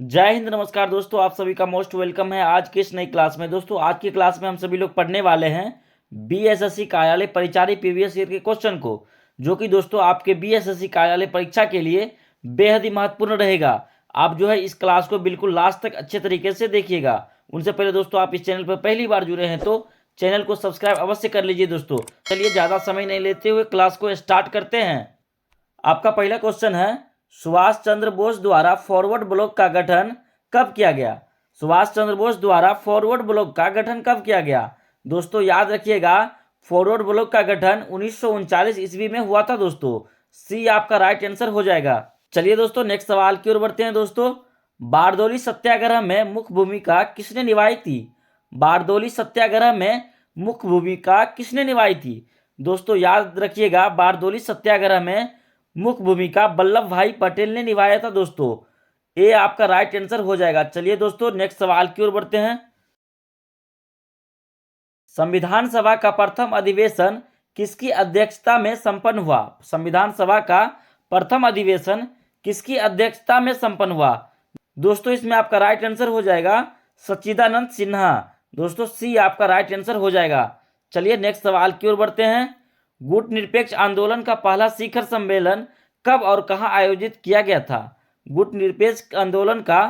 जय हिंद, नमस्कार दोस्तों। आप सभी का मोस्ट वेलकम है आज की इस नई क्लास में। दोस्तों आज की क्लास में हम सभी लोग पढ़ने वाले हैं बीएसएससी कार्यालय परिचारी प्रीवियस ईयर के क्वेश्चन को, जो कि दोस्तों आपके बीएसएससी कार्यालय परीक्षा के लिए बेहद ही महत्वपूर्ण रहेगा। आप जो है इस क्लास को बिल्कुल लास्ट तक अच्छे तरीके से देखिएगा। उनसे पहले दोस्तों आप इस चैनल पर पहली बार जुड़े हैं तो चैनल को सब्सक्राइब अवश्य कर लीजिए। दोस्तों चलिए ज़्यादा समय नहीं लेते हुए क्लास को स्टार्ट करते हैं। आपका पहला क्वेश्चन है, सुभाष चंद्र बोस द्वारा फॉरवर्ड ब्लॉक का गठन कब किया गया? सुभाष चंद्र बोस द्वारा फॉरवर्ड ब्लॉक का गठन कब किया गया? दोस्तों याद रखिएगा, फॉरवर्ड ब्लॉक का गठन 1939 ईस्वी में हुआ था। दोस्तों सी आपका राइट आंसर हो जाएगा। चलिए दोस्तों नेक्स्ट सवाल की ओर बढ़ते हैं। दोस्तों बारदौली सत्याग्रह में मुख्य भूमिका किसने निभाई थी? बारदौली सत्याग्रह में मुख्य भूमिका किसने निभाई थी? दोस्तों याद रखिएगा, बारदौली सत्याग्रह में मुख्य भूमिका वल्लभ भाई पटेल ने निभाया था। दोस्तों ए आपका राइट आंसर हो जाएगा। चलिए दोस्तों नेक्स्ट सवाल की ओर बढ़ते हैं। संविधान सभा का प्रथम अधिवेशन किसकी अध्यक्षता में संपन्न हुआ? संविधान सभा का प्रथम अधिवेशन किसकी अध्यक्षता में संपन्न हुआ? दोस्तों इसमें आपका राइट आंसर हो जाएगा सच्चिदानंद सिन्हा। दोस्तों सी आपका राइट आंसर हो जाएगा। चलिए नेक्स्ट सवाल की ओर बढ़ते हैं। गुट निरपेक्ष आंदोलन का पहला शिखर सम्मेलन कब और कहां आयोजित किया गया था? गुट निरपेक्ष आंदोलन का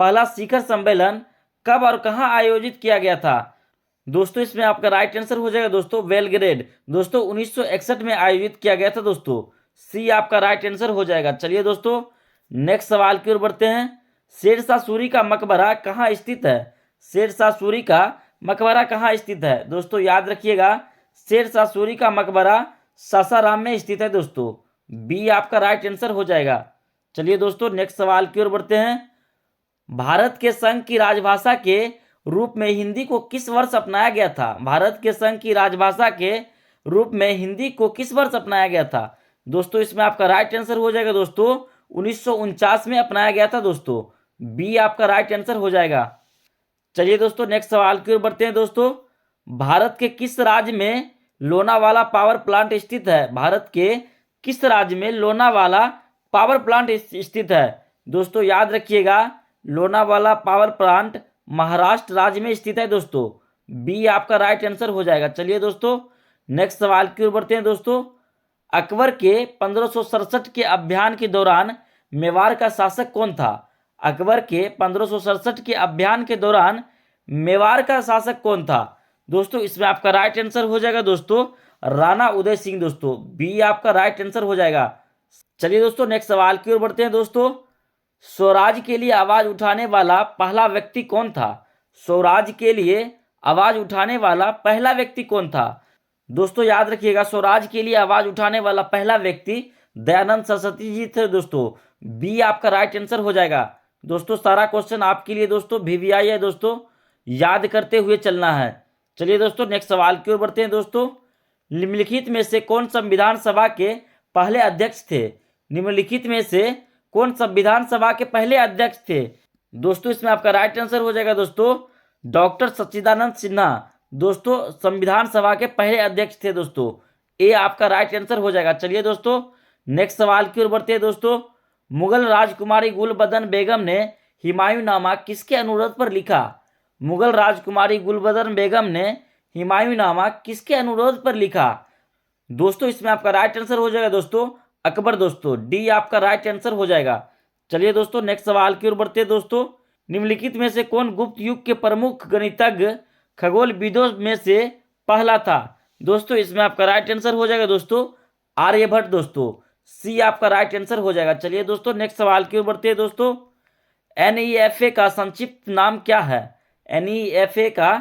पहला शिखर सम्मेलन कब और कहां आयोजित किया गया था? दोस्तों इसमें आपका राइट आंसर हो जाएगा दोस्तों बेलग्रेड। दोस्तों 1961 में आयोजित किया गया था। दोस्तों सी आपका राइट आंसर हो जाएगा। चलिए दोस्तों नेक्स्ट सवाल की ओर बढ़ते हैं। शेरशाह सूरी का मकबरा कहाँ स्थित है? शेरशाह सूरी का मकबरा कहाँ स्थित है? दोस्तों याद रखिएगा, शेरशाह सूरी का मकबरा सासाराम में स्थित है। दोस्तों बी आपका राइट आंसर हो जाएगा। चलिए दोस्तों नेक्स्ट सवाल की ओर बढ़ते हैं। भारत के संघ की राजभाषा के रूप में हिंदी को किस वर्ष अपनाया गया था? भारत के संघ की राजभाषा के रूप में हिंदी को किस वर्ष अपनाया गया था? दोस्तों इसमें आपका राइट आंसर हो जाएगा दोस्तों 1949 में अपनाया गया था। दोस्तों बी आपका राइट आंसर हो जाएगा। चलिए दोस्तों नेक्स्ट सवाल की ओर बढ़ते हैं। दोस्तों भारत के किस राज्य में लोनावाला पावर प्लांट स्थित है? भारत के किस राज्य में लोनावाला पावर प्लांट स्थित है? दोस्तों याद रखिएगा, लोनावाला पावर प्लांट महाराष्ट्र राज्य में स्थित है। दोस्तों बी आपका राइट आंसर हो जाएगा। चलिए दोस्तों नेक्स्ट सवाल की ओर बढ़ते हैं। दोस्तों अकबर के 1567 के अभियान के दौरान मेवाड़ का शासक कौन था? अकबर के 1567 के अभियान के दौरान मेवाड़ का शासक कौन था? दोस्तों इसमें आपका राइट आंसर हो जाएगा दोस्तों राणा उदय सिंह। दोस्तों बी आपका राइट आंसर हो जाएगा। चलिए दोस्तों नेक्स्ट सवाल की ओर बढ़ते हैं। दोस्तों स्वराज के लिए आवाज उठाने वाला पहला व्यक्ति कौन था? स्वराज के लिए आवाज उठाने वाला पहला व्यक्ति कौन था? दोस्तों याद रखिएगा, स्वराज के लिए आवाज उठाने वाला पहला व्यक्ति दयानंद सरस्वती जी थे। दोस्तों बी आपका राइट आंसर हो जाएगा। दोस्तों सारा क्वेश्चन आपके लिए दोस्तों वीवीआई है। दोस्तों याद करते हुए चलना है। चलिए दोस्तों नेक्स्ट सवाल की ओर बढ़ते हैं। दोस्तों निम्नलिखित में से कौन संविधान सभा के पहले अध्यक्ष थे? निम्नलिखित में से कौन संविधान सभा के पहले अध्यक्ष थे? दोस्तों इसमें आपका राइट आंसर हो जाएगा दोस्तों डॉक्टर सच्चिदानंद सिन्हा। दोस्तों संविधान सभा के पहले अध्यक्ष थे। दोस्तों ए आपका राइट आंसर हो जाएगा। चलिए दोस्तों नेक्स्ट सवाल की ओर बढ़ते हैं। दोस्तों मुगल राजकुमारी गुलबदन बेगम ने हुमायूंनामा किसके अनुरोध पर लिखा? मुगल राजकुमारी गुलबदन बेगम ने हुमायूंनामा किसके अनुरोध पर लिखा? दोस्तों इसमें आपका राइट आंसर हो जाएगा दोस्तों अकबर। दोस्तों डी आपका राइट आंसर हो जाएगा। चलिए दोस्तों नेक्स्ट सवाल की ओर बढ़ते हैं। दोस्तों निम्नलिखित में से कौन गुप्त युग के प्रमुख गणितज्ञ खगोलविदों में से पहला था? दोस्तों इसमें आपका राइट आंसर हो जाएगा दोस्तों आर्यभट्ट। दोस्तों सी आपका राइट आंसर हो जाएगा। चलिए दोस्तों नेक्स्ट सवाल की ओर बढ़ते हैं। दोस्तों एनईएफए का संक्षिप्त नाम क्या है? एनईएफए का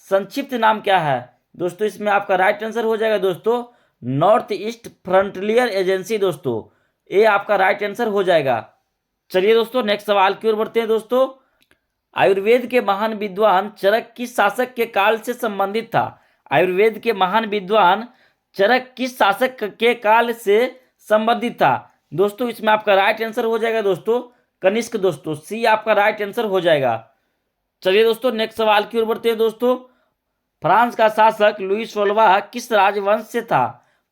संक्षिप्त नाम क्या है? दोस्तों इसमें आपका राइट आंसर हो जाएगा दोस्तों नॉर्थ ईस्ट फ्रंटियर एजेंसी। दोस्तों ए आपका राइट आंसर हो जाएगा। चलिए दोस्तों नेक्स्ट सवाल की ओर बढ़ते हैं। दोस्तों आयुर्वेद के महान विद्वान चरक किस शासक के काल से संबंधित था? आयुर्वेद के महान विद्वान चरक किस शासक के काल से संबंधित था? दोस्तों इसमें आपका राइट आंसर हो जाएगा दोस्तों कनिष्क। दोस्तों सी आपका राइट आंसर हो जाएगा। चलिए दोस्तों नेक्स्ट सवाल की ओर बढ़ते हैं। दोस्तों फ्रांस का शासक लुई 16वां किस राजवंश से था?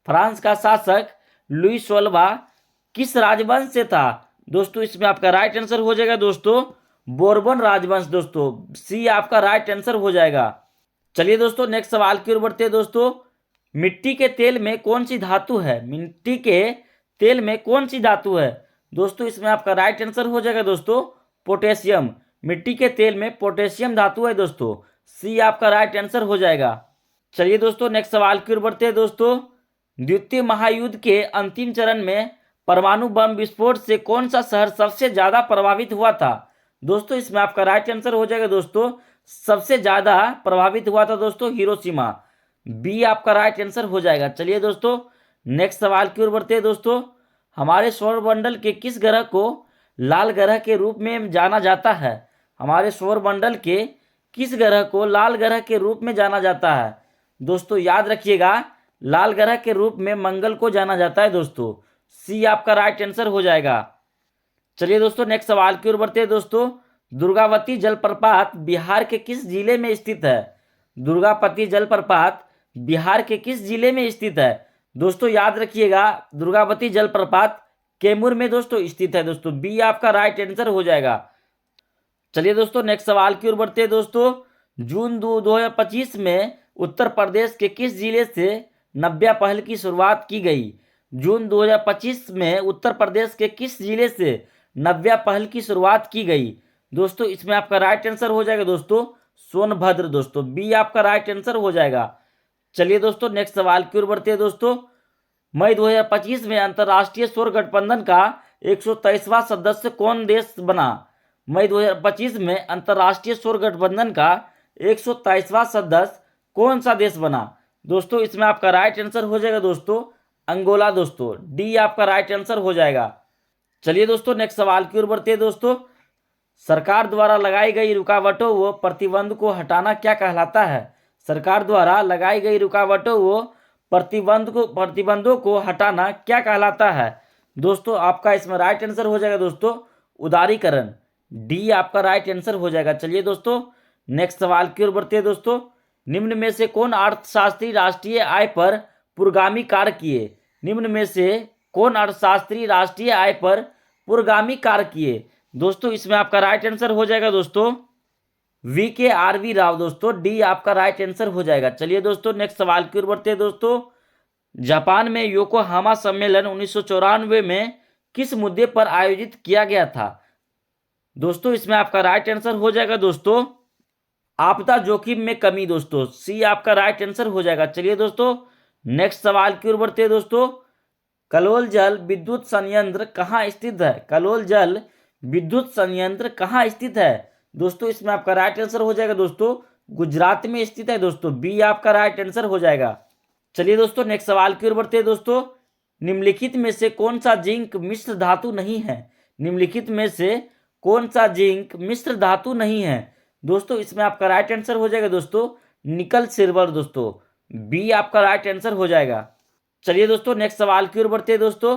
फ्रांस का शासक लुई 16वां किस राजवंश से था? दोस्तों इसमें आपका राइट आंसर हो जाएगा दोस्तों बोरबन राजवंश दोस्तों, सी आपका राइट आंसर हो जाएगा। चलिए दोस्तों नेक्स्ट सवाल की ओर बढ़ते हैं दोस्तों। मिट्टी के तेल में कौन सी धातु है? मिट्टी के तेल में कौन सी धातु है? दोस्तों इसमें आपका राइट आंसर हो जाएगा दोस्तों पोटेशियम। मिट्टी के तेल में पोटेशियम धातु है दोस्तों, सी आपका राइट आंसर हो जाएगा। चलिए दोस्तों नेक्स्ट सवाल की ओर बढ़ते हैं दोस्तों। द्वितीय महायुद्ध के अंतिम चरण में परमाणु बम विस्फोट से कौन सा शहर सबसे ज्यादा प्रभावित हुआ था? दोस्तों इसमें आपका राइट आंसर हो जाएगा दोस्तों, सबसे ज्यादा प्रभावित हुआ था दोस्तों हिरोशिमा, बी आपका राइट आंसर हो जाएगा। चलिए दोस्तों नेक्स्ट सवाल की ओर बढ़ते हैं दोस्तों। हमारे सौरमंडल के किस ग्रह को लाल ग्रह के रूप में जाना जाता है? हमारे सौरमंडल के किस ग्रह को लाल ग्रह के रूप में जाना जाता है? दोस्तों याद रखिएगा, लाल ग्रह के रूप में मंगल को जाना जाता है दोस्तों, सी आपका राइट आंसर हो जाएगा। चलिए दोस्तों नेक्स्ट सवाल की ओर बढ़ते हैं दोस्तों। दुर्गावती जलप्रपात बिहार के किस जिले में स्थित है? दुर्गावती जलप्रपात बिहार के किस जिले में स्थित है? दोस्तों याद रखिएगा, दुर्गावती जलप्रपात कैमूर में दोस्तों स्थित है दोस्तों, बी आपका राइट आंसर हो जाएगा। चलिए दोस्तों नेक्स्ट सवाल की ओर बढ़ते हैं दोस्तों। जून 2025 में उत्तर प्रदेश के किस जिले से नव्या पहल की शुरुआत की गई? जून 2025 में उत्तर प्रदेश के किस जिले से नव्या पहल की शुरुआत की गई? दोस्तों इसमें आपका राइट आंसर हो जाएगा दोस्तों सोनभद्र दोस्तों, बी आपका राइट आंसर हो जाएगा। चलिए दोस्तों नेक्स्ट सवाल की ओर बढ़ते हैं दोस्तों। मई 2025 में अंतर्राष्ट्रीय सौर गठबंधन का 123वां सदस्य कौन देश बना? मई 2025 में अंतर्राष्ट्रीय सौर गठबंधन का 123वां सदस्य कौन सा देश बना? दोस्तों इसमें आपका राइट आंसर हो जाएगा दोस्तों अंगोला दोस्तों, डी आपका राइट आंसर हो जाएगा। चलिए दोस्तों नेक्स्ट सवाल की ओर बढ़ते हैं दोस्तों। सरकार द्वारा लगाई गई रुकावटों व प्रतिबंध को हटाना क्या कहलाता है? सरकार द्वारा लगाई गई रुकावटों व प्रतिबंधों को हटाना क्या कहलाता है? दोस्तों आपका इसमें राइट आंसर हो जाएगा दोस्तों उदारीकरण, डी आपका राइट आंसर हो जाएगा। चलिए दोस्तों नेक्स्ट सवाल की ओर बढ़ते हैं दोस्तों। निम्न में से कौन अर्थशास्त्री राष्ट्रीय आय पर पुरोगामी कार्य किए? निम्न में से कौन अर्थशास्त्री राष्ट्रीय आय पर पुरोगामी कार्य किए? दोस्तों इसमें आपका राइट आंसर हो जाएगा दोस्तों VKRV राव दोस्तों, डी आपका राइट आंसर हो जाएगा। चलिए दोस्तों नेक्स्ट सवाल की ओर बढ़ते हैं दोस्तों। जापान में योकोहामा सम्मेलन 1994 में किस मुद्दे पर आयोजित किया गया था? दोस्तों इसमें आपका राइट आंसर हो जाएगा दोस्तों आपदा जोखिम में कमी दोस्तों, सी आपका राइट आंसर हो जाएगा। चलिए दोस्तों नेक्स्ट सवाल की ओर बढ़ते हैं दोस्तों। कलोल जल विद्युत संयंत्र कहाँ स्थित है? कलोल जल विद्युत संयंत्र कहाँ स्थित है? दोस्तों इसमें आपका राइट आंसर हो जाएगा दोस्तों गुजरात में स्थित है दोस्तों, बी आपका राइट आंसर हो जाएगा। चलिए दोस्तों नेक्स्ट सवाल की ओर बढ़ते हैं दोस्तों। निम्नलिखित में से कौन सा जिंक मिश्र धातु नहीं है? निम्नलिखित में से कौन सा जिंक मिश्र धातु नहीं है? दोस्तों इसमें आपका राइट आंसर हो जाएगा दोस्तों निकल सिल्वर दोस्तों, बी आपका राइट आंसर हो जाएगा। चलिए दोस्तों नेक्स्ट सवाल की ओर बढ़ते हैं दोस्तों।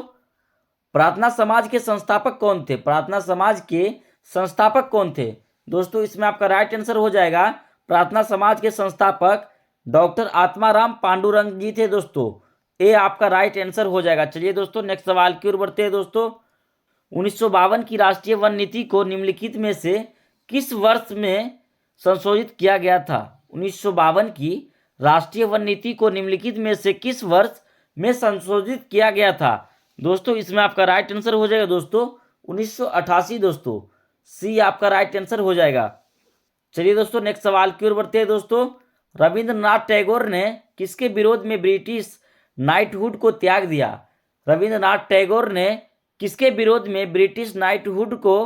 प्रार्थना समाज के संस्थापक कौन थे? प्रार्थना समाज के संस्थापक कौन थे? दोस्तों इसमें आपका राइट आंसर हो जाएगा प्रार्थना समाज के संस्थापक डॉक्टर आत्माराम पांडुरंग जी थे दोस्तों, ए आपका राइट आंसर हो जाएगा। चलिए दोस्तों नेक्स्ट सवाल की ओर बढ़ते हैं दोस्तों। 1952 की राष्ट्रीय वन नीति को निम्नलिखित में से किस वर्ष में संशोधित किया गया था? 1952 की राष्ट्रीय वन नीति को निम्नलिखित में से किस वर्ष में संशोधित किया गया था? दोस्तों इसमें आपका राइट आंसर हो जाएगा दोस्तों 1988 दोस्तों, सी आपका राइट आंसर हो जाएगा। चलिए दोस्तों नेक्स्ट सवाल की ओर बढ़ते हैं दोस्तों। रविंद्रनाथ टैगोर ने किसके विरोध में ब्रिटिश नाइटहुड को त्याग दिया? रविंद्रनाथ टैगोर ने किसके विरोध में ब्रिटिश नाइटहुड को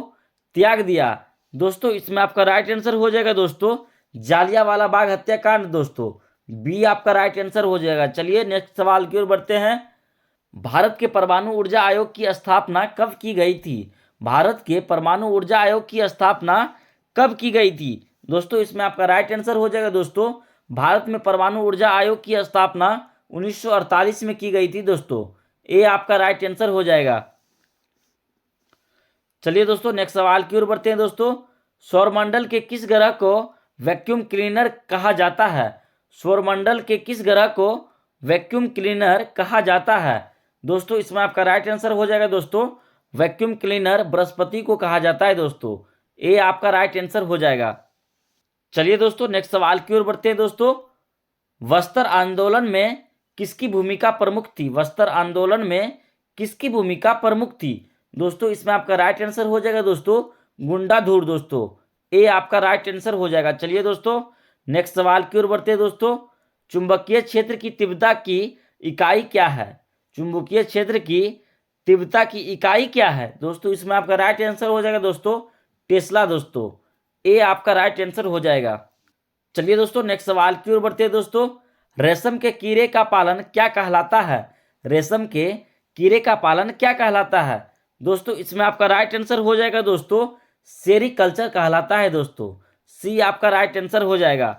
त्याग दिया? दोस्तों इसमें आपका राइट आंसर हो जाएगा दोस्तों जालियांवाला बाग हत्याकांड दोस्तों, बी आपका राइट आंसर हो जाएगा। चलिए नेक्स्ट सवाल की ओर बढ़ते हैं। भारत के परमाणु ऊर्जा आयोग की स्थापना कब की गई थी? भारत के परमाणु ऊर्जा आयोग की स्थापना कब की गई थी? दोस्तों इसमें आपका राइट आंसर हो जाएगा दोस्तों भारत में परमाणु ऊर्जा आयोग की स्थापना 1948 में की गई थी दोस्तों, ए आपका राइट आंसर हो जाएगा। चलिए दोस्तों नेक्स्ट सवाल की ओर बढ़ते हैं दोस्तों। सौरमंडल के किस ग्रह को वैक्यूम क्लीनर कहा जाता है? सौरमंडल के किस ग्रह को वैक्यूम क्लीनर कहा जाता है? दोस्तों इसमें आपका राइट आंसर हो जाएगा दोस्तों वैक्यूम क्लीनर बृहस्पति को कहा जाता है दोस्तों, ए आपका राइट आंसर हो जाएगा। चलिए दोस्तों नेक्स्ट सवाल की ओर बढ़ते हैं दोस्तों। वस्त्र आंदोलन में किसकी भूमिका प्रमुख थी? वस्त्र आंदोलन में किसकी भूमिका प्रमुख थी? दोस्तों इसमें आपका राइट आंसर हो जाएगा दोस्तों गुंडाधुर दोस्तों। ए आपका राइट आंसर हो जाएगा। चलिए दोस्तों नेक्स्ट सवाल की ओर बढ़ते हैं दोस्तों। चुंबकीय क्षेत्र की तीव्रता की इकाई क्या है? चुंबकीय क्षेत्र की तीव्रता की इकाई क्या है? दोस्तों इसमें आपका राइट आंसर हो जाएगा दोस्तों टेस्ला दोस्तों। ए आपका राइट आंसर हो जाएगा। चलिए दोस्तों नेक्स्ट सवाल की ओर बढ़ते हैं दोस्तों। रेशम के कीड़े का पालन क्या कहलाता है? रेशम के कीड़े का पालन क्या कहलाता है? दोस्तों इसमें आपका राइट आंसर हो जाएगा दोस्तों सेरीकल्चर कहलाता है दोस्तों। सी आपका राइट आंसर हो जाएगा।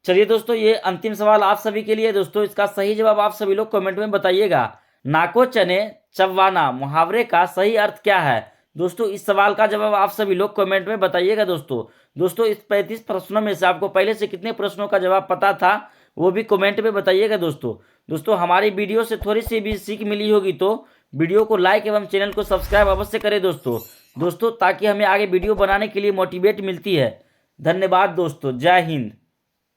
चलिए दोस्तों ये अंतिम सवाल आप सभी के लिए दोस्तों। इसका सही जवाब आप सभी लोग कमेंट में बताइएगा। नाको चने चव्वाना मुहावरे का सही अर्थ क्या है? दोस्तों इस सवाल का जवाब आप सभी लोग कमेंट में बताइएगा दोस्तों इस 35 प्रश्नों में से आपको पहले से कितने प्रश्नों का जवाब पता था वो भी कमेंट में बताइएगा दोस्तों हमारी वीडियो से थोड़ी सी भी सीख मिली होगी तो वीडियो को लाइक एवं चैनल को सब्सक्राइब अवश्य करें दोस्तों ताकि हमें आगे वीडियो बनाने के लिए मोटिवेट मिलती है। धन्यवाद दोस्तों। जय हिंद।